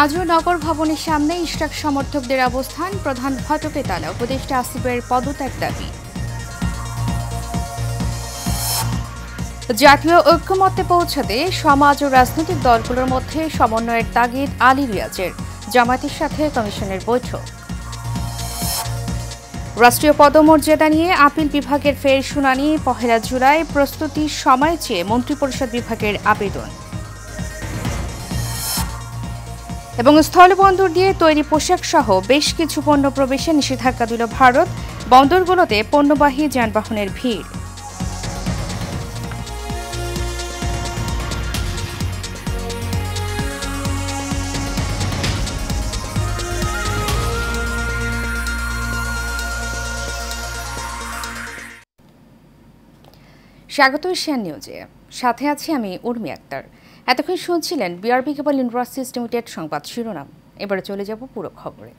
আজও নগর ভবনের সামনে ইশরাক সমর্থকদের অবস্থান, প্রধান ফটকে তালা, উপদেষ্টা আসিফের পদত্যাগ দাবি। জাতীয় ঐক্যমত্যে পৌঁছাতে সমাজ ও রাজনৈতিক দলগুলোর মধ্যে সমন্বয়ের তাগিদ আলী রিয়াজের, জামায়াতের সাথে কমিশনের বৈঠক। রাষ্ট্রীয় পদমর্যাদা নিয়ে আপিল বিভাগের ফের শুনানি, 1 জুলাই, প্রস্তুতির সময় চেয়ে মন্ত্রিপরিষদ বিভাগের আবেদন। এবং স্থলবন্দর দিয়ে তৈরি পোশাক সহ বেশ কিছু পণ্য প্রবেশে নিষেধাজ্ঞা দিল ভারত, বন্দরগুলোতে পণ্যবাহী যানবাহনের ভিড়। স্বাগত এশিয়ান নিউজে, সাথে আছি আমি উর্মি আক্তার। এতক্ষণ শুনছিলেন বিআরবি কেবল ইউনিভার্সিটি লিমিটেড সংবাদ শিরোনাম। এবারে চলে যাব পুরো খবরে।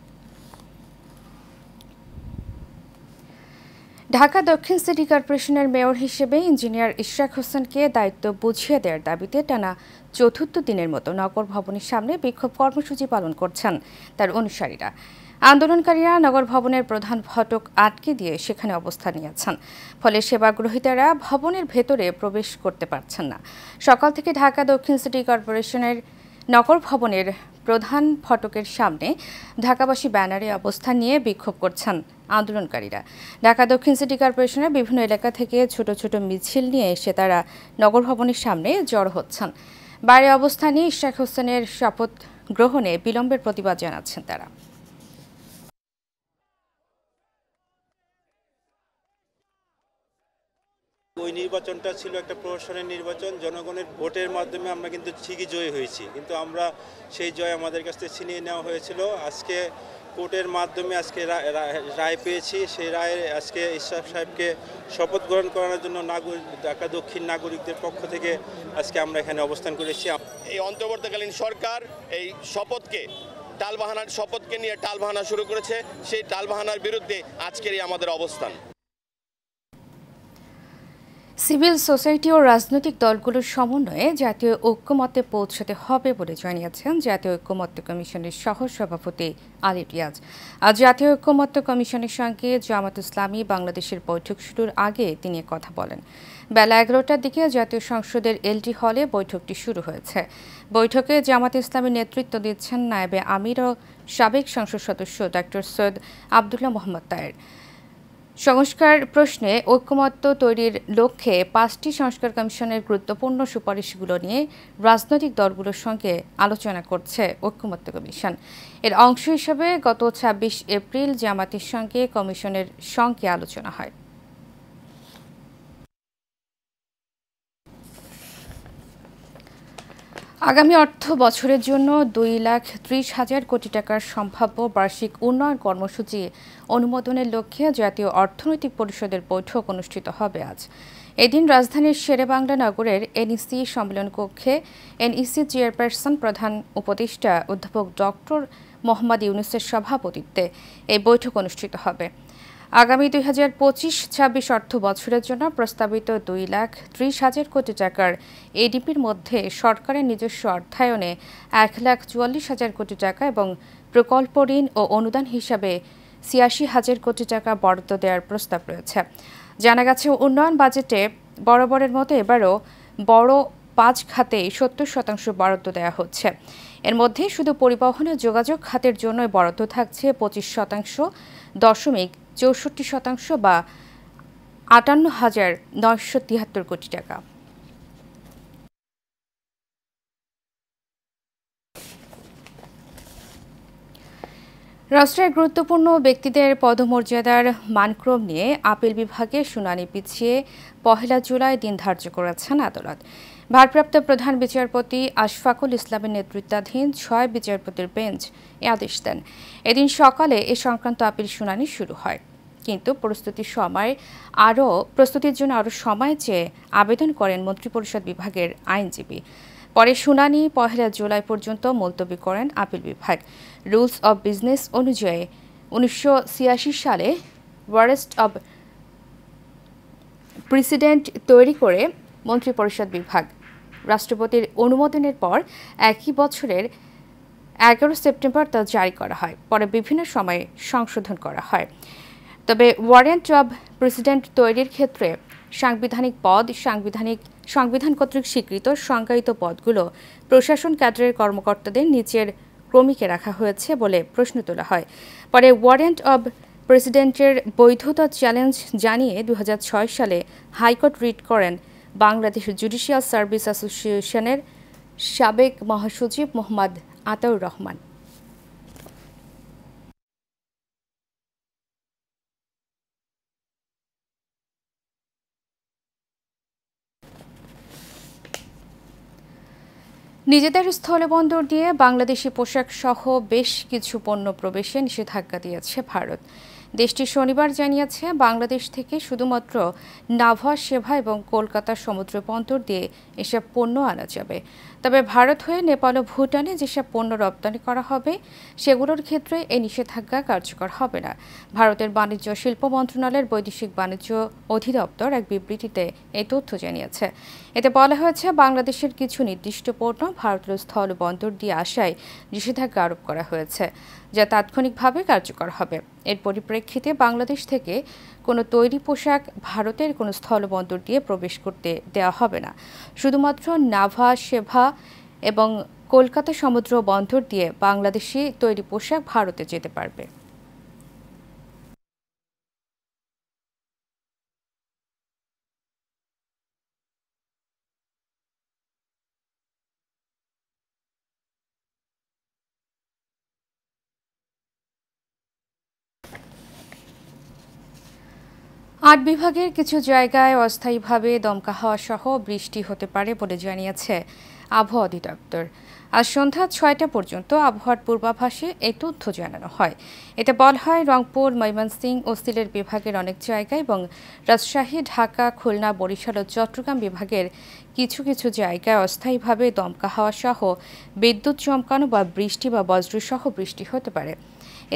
ঢাকা দক্ষিণ সিটি কর্পোরেশনের মেয়র হিসেবে ইঞ্জিনিয়ার ইশরাক হোসেনকে দায়িত্ব বুঝিয়ে দেওয়ার দাবিতে টানা চতুর্থ দিনের মতো নগর ভবনের সামনে বিক্ষোভ কর্মসূচি পালন করছেন তার অনুসারীরা। আন্দোলনকারীরা নগর ভবনের প্রধান ফটক আটকে দিয়ে সেখানে অবস্থান নিয়েছেন, ফলে সেবাগ্রহীতারা ভবনের ভেতরে প্রবেশ করতে পারছেন না। সকাল থেকে ঢাকা দক্ষিণ সিটি কর্পোরেশনের নগর ভবনের প্রধান ফটকের সামনে ঢাকাবাসী ব্যানারে অবস্থান নিয়ে বিক্ষোভ করছেন আন্দোলনকারীরা। ঢাকা দক্ষিণ সিটি কর্পোরেশনের বিভিন্ন এলাকা থেকে ছোট ছোট মিছিল নিয়ে এসে তারা নগর ভবনের সামনে জড়ো হচ্ছেন। বাইরে অবস্থান নিয়ে ইশরাক হোসেনের শপথ গ্রহণে বিলম্বের প্রতিবাদ জানাচ্ছেন তারা। ওই নির্বাচনটা ছিল একটা প্রশাসনের নির্বাচন, জনগণের ভোটের মাধ্যমে আমরা কিন্তু ঠিকই জয়ী হয়েছি, কিন্তু আমরা সেই জয় আমাদের কাছ থেকে ছিনিয়ে নেওয়া হয়েছিল। আজকে কোর্টের মাধ্যমে আজকে রায় পেয়েছি, সেই রায়ে আজকে ইশরাক সাহেবকে শপথ গ্রহণ করানোর জন্য ঢাকা দক্ষিণ নাগরিকদের পক্ষ থেকে আজকে আমরা এখানে অবস্থান করেছি। এই অন্তর্বর্তীকালীন সরকার এই শপথকে নিয়ে টালবাহানা শুরু করেছে, সেই টালবাহানার বিরুদ্ধে আজকের এই আমাদের অবস্থান। সিভিল সোসাইটি ও রাজনৈতিক দলগুলোর সমন্বয়ে জাতীয় ঐক্যমত্যে পৌঁছাতে হবে বলে জানিয়েছেন জাতীয় ঐক্যমত্য কমিশনের সহ সভাপতি আলী রিয়াজ। আজ জাতীয় ঐক্যমত্য কমিশনের সঙ্গে জামায়াত ইসলামী বাংলাদেশের বৈঠক শুরুর আগে তিনি কথা বলেন। বেলা 11টার দিকে জাতীয় সংসদের এলডি হলে বৈঠকটি শুরু হয়েছে। বৈঠকে জামায়াত ইসলামীর নেতৃত্ব দিচ্ছেন নায়েবে আমির ও সাবেক সংসদ সদস্য ডক্টর সৈয়দ আবদুল্লাহ মোহাম্মদ তায়ের। সংস্কার প্রশ্নে ঐক্যমত্য তৈরির লক্ষ্যে 5টি সংস্কার কমিশনের গুরুত্বপূর্ণ সুপারিশগুলো নিয়ে রাজনৈতিক দলগুলোর সঙ্গে আলোচনা করছে ঐক্যমত্য কমিশন। এর অংশ হিসেবে গত 26 এপ্রিল জামায়াতের সঙ্গে কমিশনের সঙ্গে আলোচনা হয়। আগামী অর্থ বছরের জন্য 2,30,000 কোটি টাকার সম্ভাব্য বার্ষিক উন্নয়ন কর্মসূচি অনুমোদনের লক্ষ্যে জাতীয় অর্থনৈতিক পরিষদের বৈঠক অনুষ্ঠিত হবে আজ। এদিন রাজধানীর শেরেবাংলা নগরের এনইসি সম্মেলন কক্ষে এনইসি চেয়ারপারসন প্রধান উপদেষ্টা অধ্যাপক ডক্টর মোহাম্মদ ইউনূসের সভাপতিত্বে এই বৈঠক অনুষ্ঠিত হবে। আগামী 2025-26 অর্থ বছরের জন্য প্রস্তাবিত 2,30,000 কোটি টাকার এডিপির মধ্যে সরকারের নিজস্ব অর্থায়নে 1,44,000 কোটি টাকা এবং প্রকল্প ঋণ ও অনুদান হিসাবে 86,000 কোটি টাকা বরাদ্দ দেওয়ার প্রস্তাব রয়েছে। জানা গেছে, উন্নয়ন বাজেটে বরাবরের মতো এবারও বড় 5 খাতে 70% বরাদ্দ দেওয়া হচ্ছে। এর মধ্যে শুধু পরিবহন ও যোগাযোগ খাতের জন্য বরাদ্দ থাকছে 25.64% বা 58,973 কোটি টাকা। রাষ্ট্রের গুরুত্বপূর্ণ ব্যক্তিদের পদমর্যাদার মানক্রম নিয়ে আপিল বিভাগে শুনানি পিছিয়ে 1 জুলাই দিন ধার্য করেছেন আদালত। ভারপ্রাপ্ত প্রধান বিচারপতি আশফাকুল ইসলামের নেতৃত্বাধীন 6 বিচারপতির বেঞ্চ এ আদেশ দেন। এদিন সকালে এ সংক্রান্ত আপিল শুনানি শুরু হয়, কিন্তু প্রস্তুতির জন্য আরও সময় চেয়ে আবেদন করেন মন্ত্রিপরিষদ বিভাগের আইনজীবী। পরে শুনানি 1 জুলাই পর্যন্ত মুলতবি করেন আপিল বিভাগ। রুলস অব বিজনেস অনুযায়ী 1986 সালে ওয়ারেস্ট অব প্রেসিডেন্ট তৈরি করে মন্ত্রিপরিষদ বিভাগ রাষ্ট্রপতির অনুমোদনের পর একই বছরের 11 সেপ্টেম্বর তা জারি করা হয়। পরে বিভিন্ন সময়ে সংশোধন করা হয়। তবে ওয়ারেন্ট অব প্রেসিডেন্ট তৈরির ক্ষেত্রে সাংবিধানিক পদ, সংবিধান কর্তৃক স্বীকৃত সংজ্ঞায়িত পদগুলো প্রশাসন ক্যাডারের কর্মকর্তাদের নিচের ক্রমিকে রাখা হয়েছে বলে প্রশ্ন তোলা হয়। পরে ওয়ারেন্ট অব প্রেসিডেন্টের বৈধতা চ্যালেঞ্জ জানিয়ে 2006 সালে হাইকোর্ট রিট করেন বাংলাদেশ জুডিশিয়াল সার্ভিস অ্যাসোসিয়েশনের সাবেক মহাসচিব মোহাম্মদ আতাউর রহমান। নিজেদের স্থলবন্দর দিয়ে বাংলাদেশি পোশাক সহ বেশ কিছু পণ্য প্রবেশে নিষেধাজ্ঞা দিয়েছে ভারত। দেশটি শনিবার জানিয়েছে বাংলাদেশ থেকে শুধুমাত্র নাভা, সেভা এবং কলকাতা সমুদ্র বন্দর দিয়ে এসব পণ্য আনা যাবে। তবে ভারত হয়ে নেপাল ও ভুটানে যেসব পণ্য রপ্তানি করা হবে সেগুলোর ক্ষেত্রে এই নিষেধাজ্ঞা কার্যকর হবে না। ভারতের বাণিজ্য শিল্প মন্ত্রণালয়ের বৈদেশিক বাণিজ্য অধিদপ্তর এক বিবৃতিতে এই তথ্য জানিয়েছে। এতে বলা হয়েছে বাংলাদেশের কিছু নির্দিষ্ট পণ্য ভারতের স্থল বন্দর দিয়ে আসায় নিষেধাজ্ঞা আরোপ করা হয়েছে, যা তাৎক্ষণিকভাবে কার্যকর হবে। এর পরিপ্রেক্ষিতে বাংলাদেশ থেকে কোনো তৈরি পোশাক ভারতের কোনো স্থলবন্দর দিয়ে প্রবেশ করতে দেওয়া হবে না। শুধুমাত্র নাভা, সেভা এবং কলকাতা সমুদ্র বন্দর দিয়ে বাংলাদেশি তৈরি পোশাক ভারতে যেতে পারবে। আট বিভাগের কিছু জায়গায় অস্থায়ীভাবে দমকা হাওয়া সহ বৃষ্টি হতে পারে বলে জানিয়েছে আবহাওয়া অধিদপ্তর। আজ সন্ধ্যা ৬টা পর্যন্ত আবহাওয়ার পূর্বাভাসে এই তথ্য জানানো হয়। এতে বলা হয় রংপুর, ময়মনসিংহ ও সিলেট বিভাগের অনেক জায়গায় এবং রাজশাহী, ঢাকা, খুলনা, বরিশাল ও চট্টগ্রাম বিভাগের কিছু কিছু জায়গায় অস্থায়ীভাবে দমকা হাওয়া সহ বিদ্যুৎ চমকানো বা বৃষ্টি বা বজ্রসহ বৃষ্টি হতে পারে।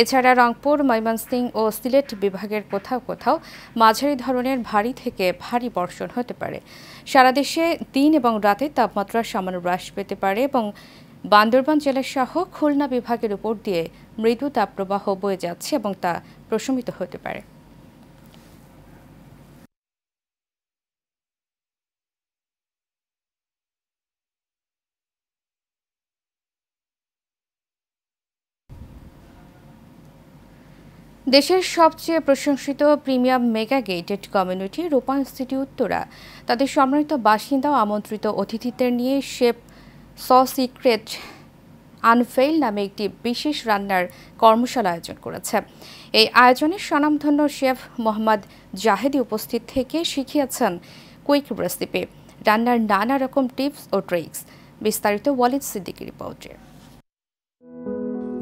এছাড়া রংপুর, ময়মনসিংহ ও সিলেট বিভাগের কোথাও কোথাও মাঝারি ধরনের ভারী থেকে ভারী বর্ষণ হতে পারে। সারা দেশে দিন এবং রাতে তাপমাত্রা সামান্য হ্রাস পেতে পারে এবং বান্দরবান জেলা সহ খুলনা বিভাগের উপর দিয়ে মৃদু তাপপ্রবাহ বয়ে যাচ্ছে এবং তা প্রশমিত হতে পারে। দেশের সবচেয়ে প্রশংসিত প্রিমিয়াম মেগা গেটেড কমিউনিটি রূপায়ণ সিটি উত্তরা তাদের সম্মানিত বাসিন্দা ও আমন্ত্রিত অতিথিদের নিয়ে শেফ সিক্রেট আনফেইল নামে একটি বিশেষ রান্নার কর্মশালা আয়োজন করেছে। এই আয়োজনে স্বনামধন্য শেফ মোহাম্মদ জাহেদি উপস্থিত থেকে শিখিয়েছেন কুইক রেসিপি, রান্নার নানা রকম টিপস ও ট্রিক্স। বিস্তারিত ওয়ালিদ সিদ্দিকীর রিপোর্টে।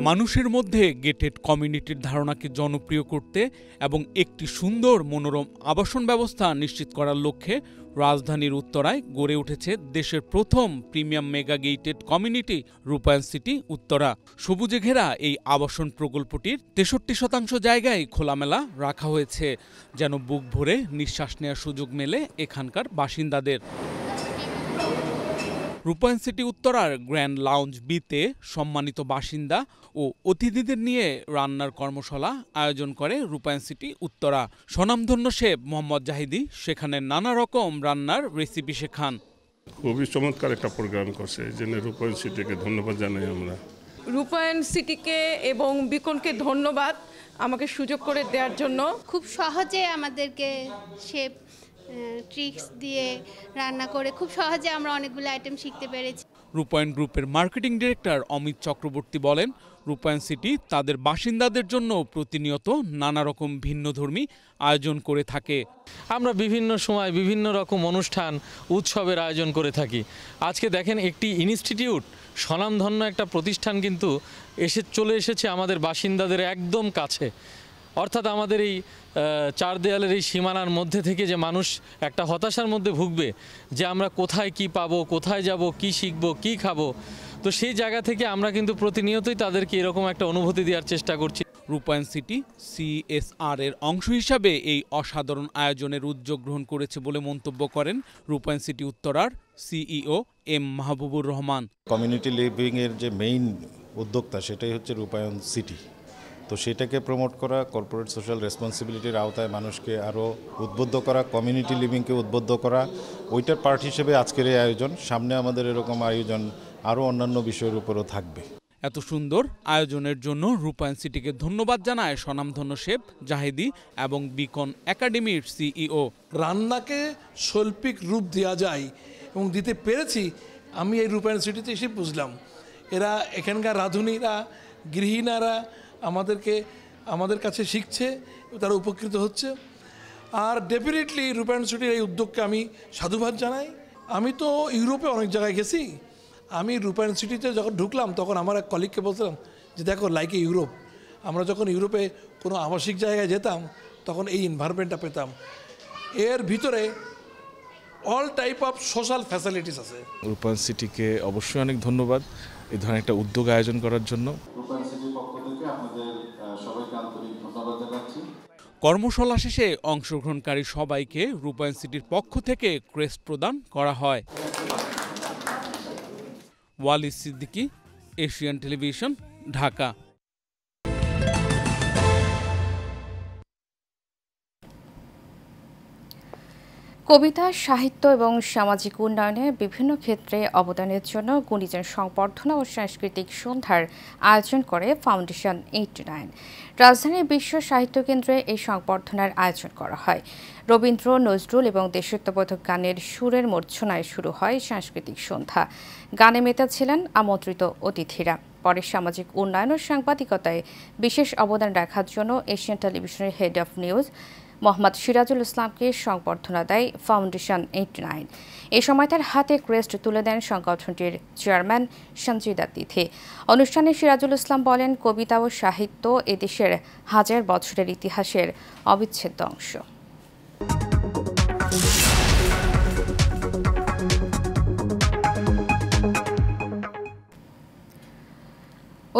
মানুষের মধ্যে গেটেড কমিউনিটির ধারণাকে জনপ্রিয় করতে এবং একটি সুন্দর মনোরম আবাসন ব্যবস্থা নিশ্চিত করার লক্ষ্যে রাজধানীর উত্তরায় গড়ে উঠেছে দেশের প্রথম প্রিমিয়াম মেগা গেটেড কমিউনিটি রূপায়ণ সিটি উত্তরা। সবুজে ঘেরা এই আবাসন প্রকল্পটির 63% জায়গায় খোলামেলা রাখা হয়েছে, যেন বুক ভরে নিঃশ্বাস নেওয়ার সুযোগ মেলে এখানকার বাসিন্দাদের। রূপায়ণ সিটি উত্তরার গ্র্যান্ড লাউঞ্জ বিতে সম্মানিত বাসিন্দা ও অতিথিদের নিয়ে রান্নার কর্মশালা আয়োজন করে রূপায়ণ সিটি উত্তরা। স্বনামধন্য শেফ মোহাম্মদ জাহিদি সেখানে নানা রকম রান্নার রেসিপি শেখান। খুবই চমৎকার একটা প্রোগ্রাম করছে, এই জন্য রূপায়ণ সিটিকে ধন্যবাদ জানাই আমরা। রূপায়ণ সিটিকে এবং বিকনকে ধন্যবাদ আমাকে সুযোগ করে দেওয়ার জন্য। খুব সহজে আমাদেরকে শেফ ট্রিক্স দিয়ে রান্না করে খুব সহজে আমরা অনেকগুলো আইটেম শিখতে পেরেছি। রূপায়ণ গ্রুপের মার্কেটিং ডিরেক্টর অমিত চক্রবর্তী বলেন, রূপায়ণ সিটি তাদের বাসিন্দাদের জন্য প্রতিনিয়ত নানা রকম ভিন্নধর্মী আয়োজন করে থাকে। আমরা বিভিন্ন সময় বিভিন্ন রকম অনুষ্ঠান, উৎসবের আয়োজন করে থাকি। আজকে দেখেন একটি ইনস্টিটিউট, স্বনামধন্য একটা প্রতিষ্ঠান কিন্তু চলে এসেছে আমাদের বাসিন্দাদের একদম কাছে। অর্থাৎ আমাদের এই চার দেয়ালের এই সীমানার মধ্যে থেকে যে মানুষ একটা হতাশার মধ্যে ভুগবে যে আমরা কোথায় কি পাবো, কোথায় যাব, কি শিখবো, কি খাবো, তো সেই জায়গা থেকে আমরা কিন্তু প্রতিনিয়তই তাদেরকে এরকম একটা অনুভূতি দেওয়ার চেষ্টা করছি। রূপায়ণ সিটি CSR এর অংশ হিসাবে এই অসাধারণ আয়োজনের উদ্যোগ গ্রহণ করেছে বলে মন্তব্য করেন রূপায়ণ সিটি উত্তরার CEO M Mahbubur Rahman. Community living এর যে মেইন উদ্যোক্তা, সেটাই হচ্ছে রূপায়ণ সিটি। তো সেটাকে প্রমোট করা, কর্পোরেট সোশ্যাল রেসপন্সিবিলিটির আওতায় মানুষকে আরও উদ্বুদ্ধ করা, কমিউনিটি লিভিংকে উদ্বুদ্ধ করা, ওইটার পার্ট হিসেবে আজকের এই আয়োজন। সামনে আমাদের এরকম আয়োজন আরও অন্যান্য বিষয়ের উপরও থাকবে। এত সুন্দর আয়োজনের জন্য রূপায়ণ সিটিকে ধন্যবাদ জানায় স্বনামধন্য শেফ জাহিদি এবং বিকন একাডেমির সিইও। রান্নাকে শৈল্পিক রূপ দেওয়া যায় এবং দিতে পেরেছি আমি এই রূপায়ণ সিটিতে এসে বুঝলাম। এরা এখানকার রাঁধুনিরা, গৃহিণীরা আমাদের কাছে শিখছে, তারা উপকৃত হচ্ছে। আর ডেফিনেটলি রূপায়ণ সিটির এই উদ্যোগকে আমি সাধুবাদ জানাই। আমি তো ইউরোপে অনেক জায়গায় গেছি, আমি রূপায়ণ সিটিতে যখন ঢুকলাম তখন আমার এক কলিগকে বলছিলাম যে দেখো লাইকে ইউরোপ। আমরা যখন ইউরোপে কোনো আবাসিক জায়গায় যেতাম তখন এই এনভায়রনমেন্টটা পেতাম। এর ভিতরে all type of social facilities আছে। রূপায়ণ সিটিকে অবশ্যই অনেক ধন্যবাদ এই ধরনের একটা উদ্যোগ আয়োজন করার জন্য। রূপায়ণ সিটির পক্ষ থেকে আপনাদের সবাইকে আন্তরিক ধন্যবাদ জানাচ্ছি। কর্মশালা শেষে অংশগ্রহণকারী সবাইকে রূপায়ণ সিটির পক্ষ থেকে ক্রেস্ট প্রদান করা হয়। Walid Siddiqui, Asian television, Dhaka. কবিতা, সাহিত্য এবং সামাজিক উন্নয়নে বিভিন্ন ক্ষেত্রে অবদানের জন্য গুণীজন সংবর্ধনা ও সাংস্কৃতিক সন্ধ্যার আয়োজন করে ফাউন্ডেশন 89। রাজধানীর বিশ্ব সাহিত্য কেন্দ্রে এই সংবর্ধনার আয়োজন করা হয়। রবীন্দ্র, নজরুল এবং দেশাত্মবোধক গানের সুরের মূর্ছনায় শুরু হয় সাংস্কৃতিক সন্ধ্যা। গানে মেতেছিলেন আমন্ত্রিত অতিথিরা। পরে সামাজিক উন্নয়ন ও সাংবাদিকতায় বিশেষ অবদান রাখার জন্য এশিয়ান টেলিভিশনের head of news Mohammad Sirajul ইসলামকে সংবর্ধনা দেয় ফাউন্ডেশন 89। এ সময় তার হাতে ক্রেস্ট তুলে দেন সংগঠনটির চেয়ারম্যান সঞ্জিদা তিথি। অনুষ্ঠানে সিরাজুল ইসলাম বলেন, কবিতা ও সাহিত্য এদেশের হাজার বছরের ইতিহাসের অবিচ্ছেদ্য অংশ।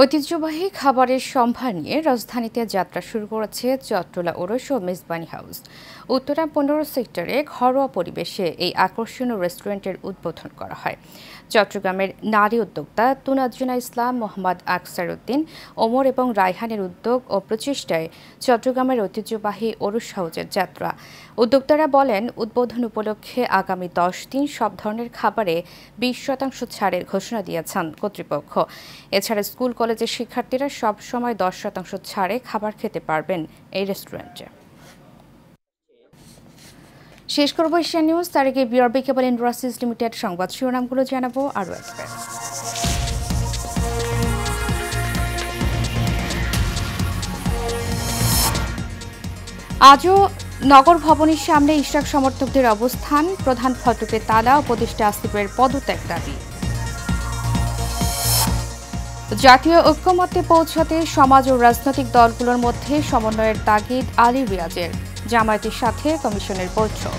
ঐতিহ্যবাহী খাবারের সম্ভার নিয়ে রাজধানীতে যাত্রা শুরু করেছে চট্টলা ওরস ও মেজবানি হাউস। উত্তরা 15 সেক্টরে ঘরোয়া পরিবেশে এই আকর্ষণীয় রেস্টুরেন্টের উদ্বোধন করা হয়। চট্টগ্রামের নারী উদ্যোক্তা তুনাজ্জুনা ইসলাম, মোহাম্মদ আকসার উদ্দিন, ওমর এবং রায়হানের উদ্যোগ ও প্রচেষ্টায় চট্টগ্রামের ঐতিহ্যবাহী ওরস হাউসের যাত্রা। উদ্যোক্তারা বলেন, উদ্বোধন উপলক্ষে আগামী 10 দিন সব ধরনের খাবারে 20% ছাড়ের ঘোষণা দিয়েছেন কর্তৃপক্ষ। এছাড়া স্কুল কলেজের শিক্ষার্থীরা সব সময় 10% ছাড়ে খাবার খেতে পারবেন এই রেস্টুরেন্টে। শেষ করব এশিয়ান নিউজ, তার আগে বিআরবি কেবল ইন্ডাস্ট্রিজ লিমিটেড সংবাদ শিরোনামগুলো জানাবো আরও একবার। আজও নগর ভবনের সামনে ইশরাক সমর্থকদের অবস্থান, প্রধান ফটকে তালা, উপদেষ্টা আসিফের পদত্যাগ দাবি। জাতীয় ঐক্যমত্যে পৌঁছাতে সমাজ ও রাজনৈতিক দলগুলোর মধ্যে সমন্বয়ের তাগিদ আলী রিয়াজের, জামায়াতের সাথে কমিশনের বৈঠক।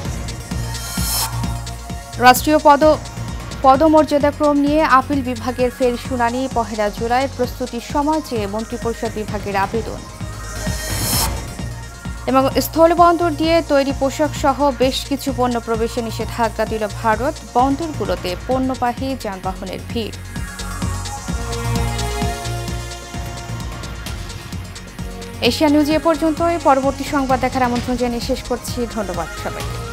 রাষ্ট্রীয় পদমর্যাদাক্রম নিয়ে আপিল বিভাগের ফের শুনানি, 1 জুলাই প্রস্তুতির সময় চেয়ে মন্ত্রিপরিষদ বিভাগের আবেদন। এবং স্থলবন্দর দিয়ে তৈরি পোশাক সহ বেশ কিছু পণ্য প্রবেশে নিষেধাজ্ঞা দিল ভারত, বন্দরগুলোতে পণ্যবাহী যানবাহনের ভিড়। এশিয়া নিউজ এ পর্যন্তই। পরবর্তী সংবাদ দেখার আমন্ত্রণ জানিয়ে শেষ করছি। ধন্যবাদ সবাইকে।